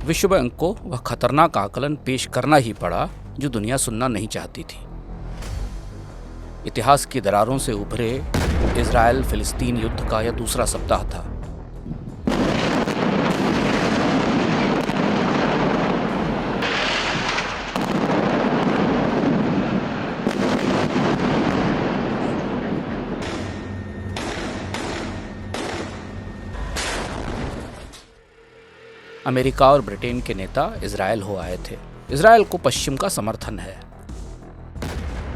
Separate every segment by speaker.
Speaker 1: विश्व बैंक को वह खतरनाक आकलन पेश करना ही पड़ा जो दुनिया सुनना नहीं चाहती थी। इतिहास की दरारों से उभरे इजराइल फिलिस्तीन युद्ध का यह दूसरा सप्ताह था। अमेरिका और ब्रिटेन के नेता इजराइल हो आए थे। इजराइल को पश्चिम का समर्थन है।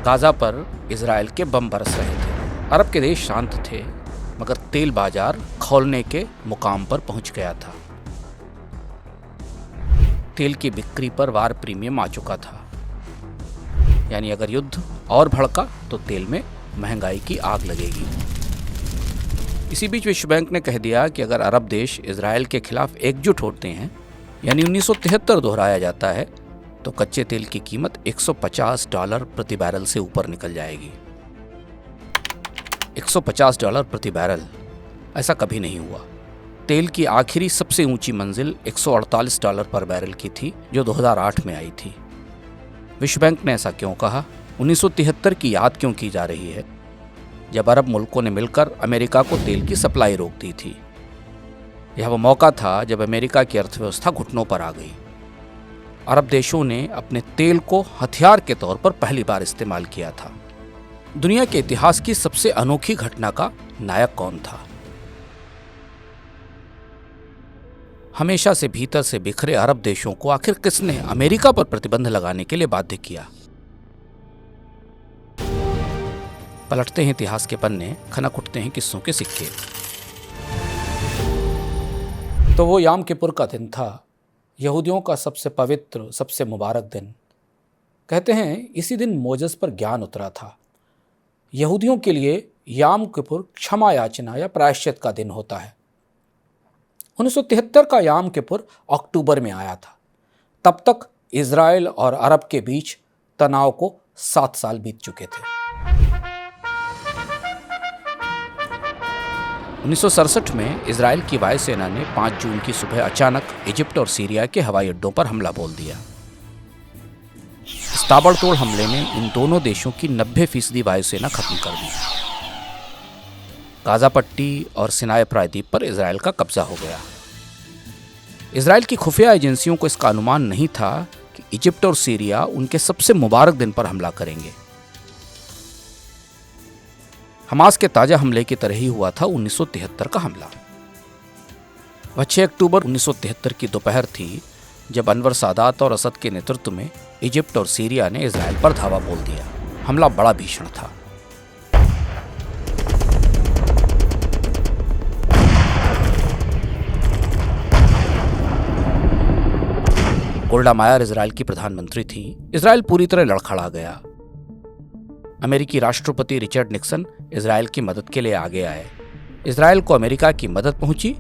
Speaker 1: गाजा पर इजराइल के बम बरस रहे थे। अरब के देश शांत थे, मगर तेल बाजार खौलने के मुकाम पर पहुंच गया था। तेल की बिक्री पर वार प्रीमियम आ चुका था। यानी अगर युद्ध और भड़का तो तेल में महंगाई की आग लगेगी। इसी बीच विश्व बैंक ने कह दिया कि अगर अरब देश इजराइल के खिलाफ एकजुट होते हैं, यानी 1973 दोहराया जाता है, तो कच्चे तेल की कीमत $150 प्रति बैरल से ऊपर निकल जाएगी। $150 प्रति बैरल, ऐसा कभी नहीं हुआ। तेल की आखिरी सबसे ऊंची मंजिल $148 पर बैरल की थी, जो 2008 में आई थी। विश्व बैंक ने ऐसा क्यों कहा? 1973 की याद क्यों की जा रही है, जब अरब मुल्कों ने मिलकर अमेरिका को तेल की सप्लाई रोक दी थी? यह वो मौका था जब अमेरिका की अर्थव्यवस्था घुटनों पर आ गई। अरब देशों ने अपने तेल को हथियार के तौर पर पहली बार इस्तेमाल किया था। दुनिया के इतिहास की सबसे अनोखी घटना का नायक कौन था? हमेशा से भीतर से बिखरे अरब देशों को आखिर किसने अमेरिका पर प्रतिबंध लगाने के लिए बाध्य किया? पलटते हैं इतिहास के पन्ने, खनक उठते हैं किस्सों के सिक्के। तो वो याम किपुर का दिन था, यहूदियों का सबसे पवित्र, सबसे मुबारक दिन। कहते हैं इसी दिन मोजस पर ज्ञान उतरा था। यहूदियों के लिए याम किपुर क्षमा याचना या प्रायश्चित का दिन होता है। 1973 का याम किपुर अक्टूबर में आया था। तब तक इजराइल और अरब के बीच तनाव को 7 साल बीत चुके थे। 1967 में इजराइल की वायुसेना ने 5 जून की सुबह अचानक इजिप्ट और सीरिया के हवाई अड्डों पर हमला बोल दिया। इस ताबड़तोड़ हमले ने इन दोनों देशों की 90% वायुसेना खत्म कर दी। गाजा पट्टी और सिनाई प्रायद्वीप पर इजराइल का कब्जा हो गया। इजराइल की खुफिया एजेंसियों को इसका अनुमान नहीं था कि इजिप्ट और सीरिया उनके सबसे मुबारक दिन पर हमला करेंगे। हमास के ताजा हमले की तरह ही हुआ था 1973 का हमला। वह 6 अक्टूबर 1973 की दोपहर थी, जब अनवर सादात और असद के नेतृत्व में इजिप्ट और सीरिया ने इजराइल पर धावा बोल दिया। हमला बड़ा भीषण था। गोल्डा मायर इजराइल की प्रधानमंत्री थी। इजराइल पूरी तरह लड़खड़ा गया। अमेरिकी राष्ट्रपति रिचर्ड निक्सन इजराइल की मदद के लिए आगे आए। इजराइल को अमेरिका की मदद पहुंची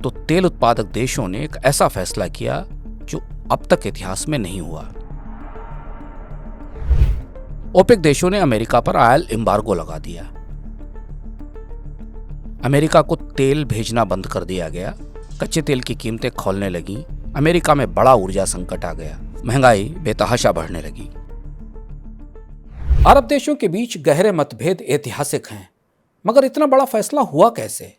Speaker 1: तो तेल उत्पादक देशों ने एक ऐसा फैसला किया जो अब तक इतिहास में नहीं हुआ। ओपेक देशों ने अमेरिका पर ऑयल एम्बार्गो लगा दिया। अमेरिका को तेल भेजना बंद कर दिया गया। कच्चे तेल की कीमतें खौलने लगीं। अमेरिका में बड़ा ऊर्जा संकट आ गया। महंगाई बेतहाशा बढ़ने लगी। अरब देशों के बीच गहरे मतभेद ऐतिहासिक हैं, मगर इतना बड़ा फैसला हुआ कैसे?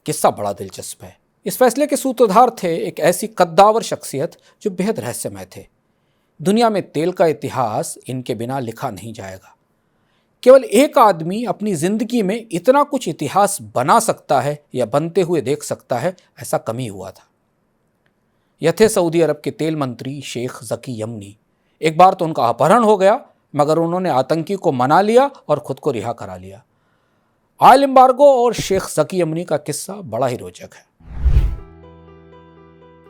Speaker 1: किस्सा बड़ा दिलचस्प है। इस फैसले के सूत्रधार थे एक ऐसी कद्दावर शख्सियत जो बेहद रहस्यमय थे। दुनिया में तेल का इतिहास इनके बिना लिखा नहीं जाएगा। केवल एक आदमी अपनी जिंदगी में इतना कुछ इतिहास बना सकता है या बनते हुए देख सकता है, ऐसा कम ही हुआ था। यह थे सऊदी अरब के तेल मंत्री शेख जकी यमनी। एक बार तो उनका अपहरण हो गया, मगर उन्होंने आतंकी को मना लिया और खुद को रिहा करा लिया। ऑयल एम्बार्गो और शेख जकी यमनी का किस्सा बड़ा ही रोचक है।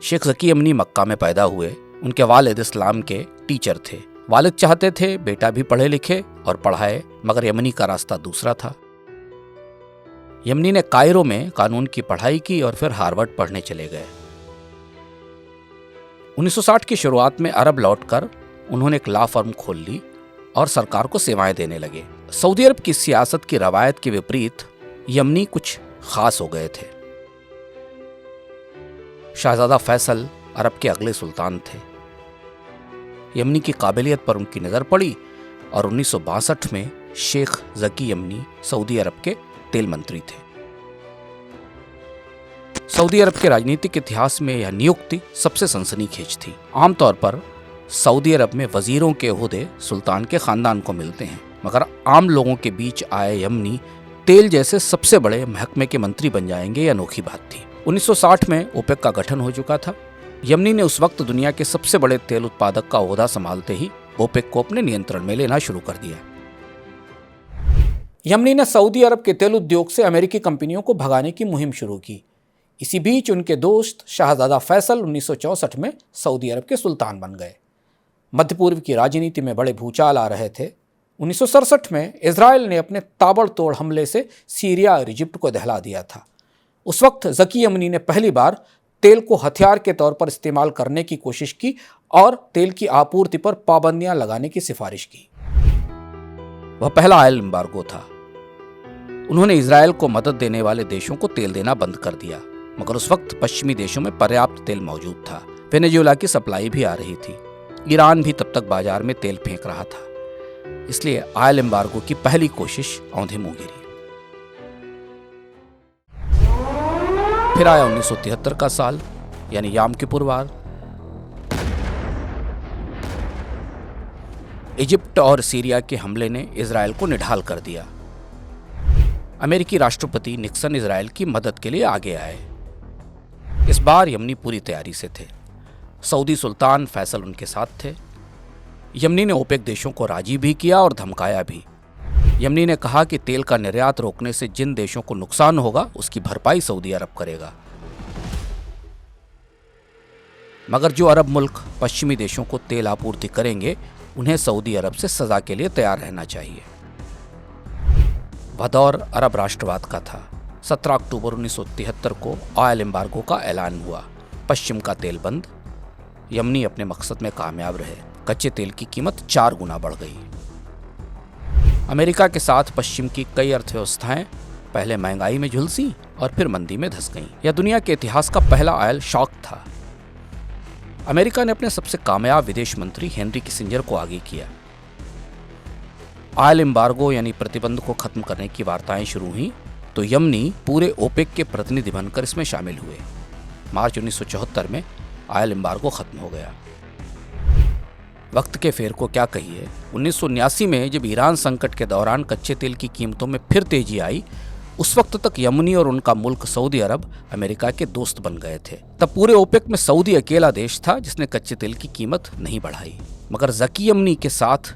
Speaker 1: शेख जकी यमनी मक्का में पैदा हुए। उनके वालिद इस्लाम के टीचर थे। वालिद चाहते थे बेटा भी पढ़े लिखे और पढ़ाए, मगर यमनी का रास्ता दूसरा था। यमनी ने कायरो में कानून की पढ़ाई की और फिर हार्वर्ड पढ़ने चले गए। 1960 की शुरुआत में अरब लौटकर उन्होंने एक लॉ फर्म खोल ली और सरकार को सेवाएं देने लगे। सऊदी अरब की सियासत की रवायत के विपरीत यमनी कुछ खास हो गए थे। शहजादा फैसल अरब के अगले सुल्तान थे। यमनी की काबिलियत पर उनकी नज़र पड़ी और 1962 में शेख जकी यमनी सऊदी अरब के तेल मंत्री थे। सऊदी अरब के राजनीतिक इतिहास में यह नियुक्ति सबसे सनसनीखेज थी। आमतौर पर सऊदी अरब में वजीरों के ओहदे सुल्तान के खानदान को मिलते हैं, मगर आम लोगों के बीच आए यमनी तेल जैसे सबसे बड़े महकमे के मंत्री बन जाएंगे, यह अनोखी बात थी। 1960 में ओपेक का गठन हो चुका था। यमनी ने उस वक्त दुनिया के सबसे बड़े तेल उत्पादक का ओहदा संभालते ही ओपेक को अपने नियंत्रण में लेना शुरू कर दिया। यमनी ने सऊदी अरब के तेल उद्योग से अमेरिकी कंपनियों को भगाने की मुहिम शुरू की। इसी बीच उनके दोस्त शाहजादा फैसल 1964 में सऊदी अरब के सुल्तान बन गए। मध्य पूर्व की राजनीति में बड़े भूचाल आ रहे थे। 1967 में इजराइल ने अपने ताबड़तोड़ हमले से सीरिया और इजिप्ट को दहला दिया था। उस वक्त जकी यमनी ने पहली बार तेल को हथियार के तौर पर इस्तेमाल करने की कोशिश की और तेल की आपूर्ति पर पाबंदियां लगाने की सिफारिश की। वह पहला ऑयल एम्बार्गो था। उन्होंने इजराइल को मदद देने वाले देशों को तेल देना बंद कर दिया, मगर उस वक्त पश्चिमी देशों में पर्याप्त तेल मौजूद था। वेनेजुएला की सप्लाई भी आ रही थी। ईरान भी तब तक बाजार में तेल फेंक रहा था। इसलिए ऑयल एम्बार्गो की पहली कोशिश औंधे मुंह गिरी। फिर आया 1973 का साल, यानी याम किपुर वार। इजिप्ट और सीरिया के हमले ने इजराइल को निढाल कर दिया। अमेरिकी राष्ट्रपति निक्सन इजराइल की मदद के लिए आगे आए। इस बार यमनी पूरी तैयारी से थे। सऊदी सुल्तान फैसल उनके साथ थे। यमनी ने ओपेक देशों को राजी भी किया और धमकाया भी। यमनी ने कहा कि तेल का निर्यात रोकने से जिन देशों को नुकसान होगा उसकी भरपाई सऊदी अरब करेगा, मगर जो अरब मुल्क पश्चिमी देशों को तेल आपूर्ति करेंगे उन्हें सऊदी अरब से सजा के लिए तैयार रहना चाहिए। वह दौर अरब राष्ट्रवाद का था। 17 अक्टूबर 1973 को ऑयल एम्बार्गो का ऐलान हुआ। पश्चिम का तेल बंद। यमनी अपने मकसद में कामयाब रहे। कच्चे तेल की कीमत 4 गुना बढ़ गई। अमेरिका के साथ पश्चिम की कई अर्थव्यवस्थाएं पहले महंगाई में झुलसी और फिर मंदी में धंस गईं। यह दुनिया के इतिहास का पहला ऑयल शॉक था। अमेरिका ने अपने सबसे कामयाब विदेश मंत्री हेनरी किसिंजर को आगे किया। ऑयल एम्बार्गो यानी प्रतिबंध को खत्म करने की वार्ताएं शुरू हुई तो यमनी पूरे ओपेक के प्रतिनिधि बनकर इसमें शामिल हुए। मार्च 1974 में ऑयल एम्बार्गो खत्म हो गया। वक्त के फेर को क्या कहिए, 1979 में जब ईरान संकट के दौरान कच्चे तेल की कीमतों में फिर तेजी आई, उस वक्त तक यमनी और उनका मुल्क सऊदी अरब अमेरिका के दोस्त बन गए थे। तब पूरे ओपेक में सऊदी अकेला देश था जिसने कच्चे तेल की कीमत नहीं बढ़ाई। मगर जकी यमनी के साथ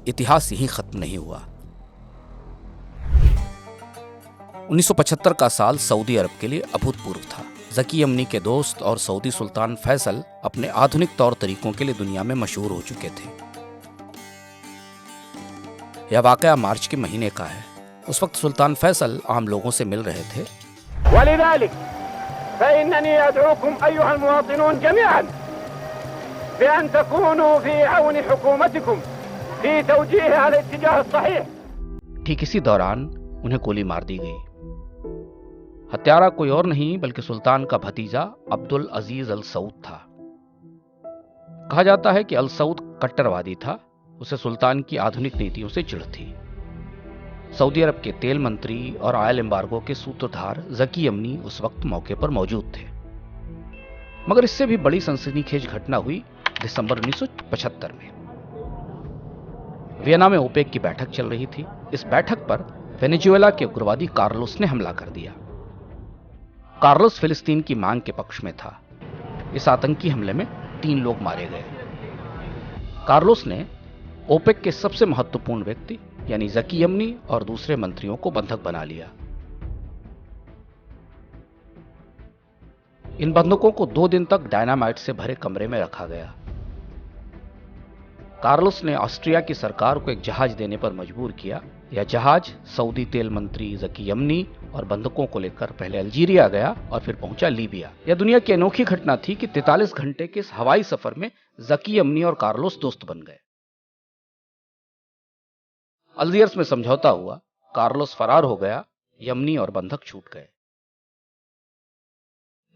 Speaker 1: इतिहास यहीं खत्म नहीं हुआ। 1975 का साल सऊदी अरब के लिए अभूतपूर्व था। जकी यमनी के दोस्त और सऊदी सुल्तान फैसल अपने आधुनिक तौर तरीकों के लिए दुनिया में मशहूर हो चुके थे। यह वाकया मार्च के महीने का है। उस वक्त सुल्तान फैसल आम लोगों से मिल रहे थे।
Speaker 2: वलिदालिक फइन्ननी अदऊकुम अय्युहा अलमुवातिनून जमीअन बिअन तकूनू फी औन हुकूमतिकुम फी तवजीह अल इत्तिजाह सहीह।
Speaker 1: ठीक इसी दौरान उन्हें गोली मार दी गई। हत्यारा कोई और नहीं बल्कि सुल्तान का भतीजा अब्दुल अजीज अल सऊद था। कहा जाता है कि अल सऊद कट्टरवादी था। उसे सुल्तान की आधुनिक नीतियों से चिढ़ थी। सऊदी अरब के तेल मंत्री और ऑयल एम्बार्गो के सूत्रधार जकी यमनी उस वक्त मौके पर मौजूद थे। मगर इससे भी बड़ी सनसनीखेज घटना हुई दिसंबर 1975 में। वियना में ओपेक की बैठक चल रही थी। इस बैठक पर वेनेजुएला के उग्रवादी कार्लोस ने हमला कर दिया। कार्लोस फिलिस्तीन की मांग के पक्ष में था। इस आतंकी हमले में 3 लोग मारे गए। कार्लोस ने ओपेक के सबसे महत्वपूर्ण व्यक्ति यानी जकी यमनी और दूसरे मंत्रियों को बंधक बना लिया। इन बंधकों को 2 दिन तक डायनामाइट से भरे कमरे में रखा गया। कार्लोस ने ऑस्ट्रिया की सरकार को एक जहाज देने पर मजबूर किया। यह जहाज सऊदी तेल मंत्री जकी यमनी और बंधकों को लेकर पहले अल्जीरिया गया और फिर पहुंचा लीबिया। यह दुनिया की अनोखी घटना थी कि 43 घंटे के इस हवाई सफर में जकी यमनी और कार्लोस दोस्त बन गए। अल्जियर्स में समझौता हुआ। कार्लोस फरार हो गया। यमनी और बंधक छूट गए।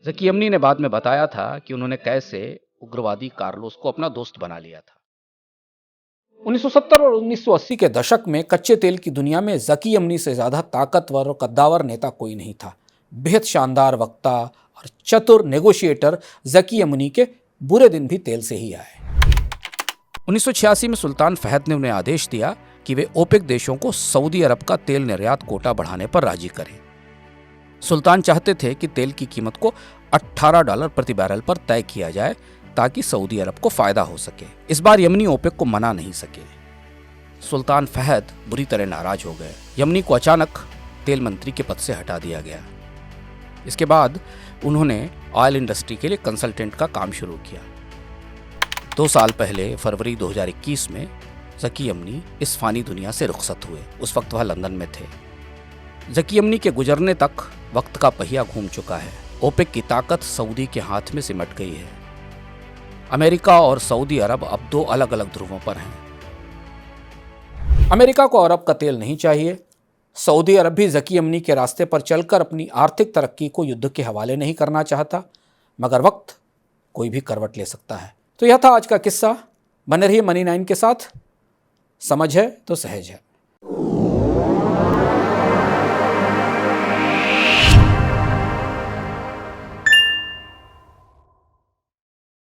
Speaker 1: ज़की अमनी ने बाद में बताया था कि उन्होंने कैसे उग्रवादी कार्लोस को अपना दोस्त बना लिया था। 1970 और 1980 के दशक में कच्चे तेल की दुनिया में ज़की अमनी से ज़्यादा ताकतवर और कद्दावर नेता कोई नहीं था। बेहद शानदार वक्ता और चतुर नेगोशिएटर ज़की अमनी के बुरे दिन भी तेल से ही आए। 1986 में सुल्तान फहद ने उन्हें आदेश दिया कि वे ओपेक देशों को सऊदी अरब का तेल निर्यात कोटा बढ़ाने पर राजी करें। सुल्तान चाहते थे कि तेल की कीमत को $18 प्रति बैरल पर तय किया जाए ताकि सऊदी अरब को फायदा हो सके। इस बार यमनी ओपेक को मना नहीं सके। सुल्तान फहद बुरी तरह नाराज हो गए। यमनी को अचानक तेल मंत्री के पद से हटा दिया गया। इसके बाद उन्होंने ऑयल इंडस्ट्री के लिए कंसल्टेंट का काम शुरू किया। 2 साल पहले फरवरी 2021 में ज़की अमनी इस फानी दुनिया से रुखसत हुए। उस वक्त वह लंदन में थे। ज़की अमनी के गुजरने तक वक्त का पहिया घूम चुका है। ओपेक की ताकत सऊदी के हाथ में सिमट गई है। अमेरिका और सऊदी अरब अब 2 अलग अलग ध्रुवों पर हैं। अमेरिका को अरब का तेल नहीं चाहिए। सऊदी अरब भी ज़की अमनी के रास्ते पर चलकर अपनी आर्थिक तरक्की को युद्ध के हवाले नहीं करना चाहता, मगर वक्त कोई भी करवट ले सकता है। तो यह था आज का किस्सा। बने रहिए मनी 9 के साथ। समझ है तो सहज है।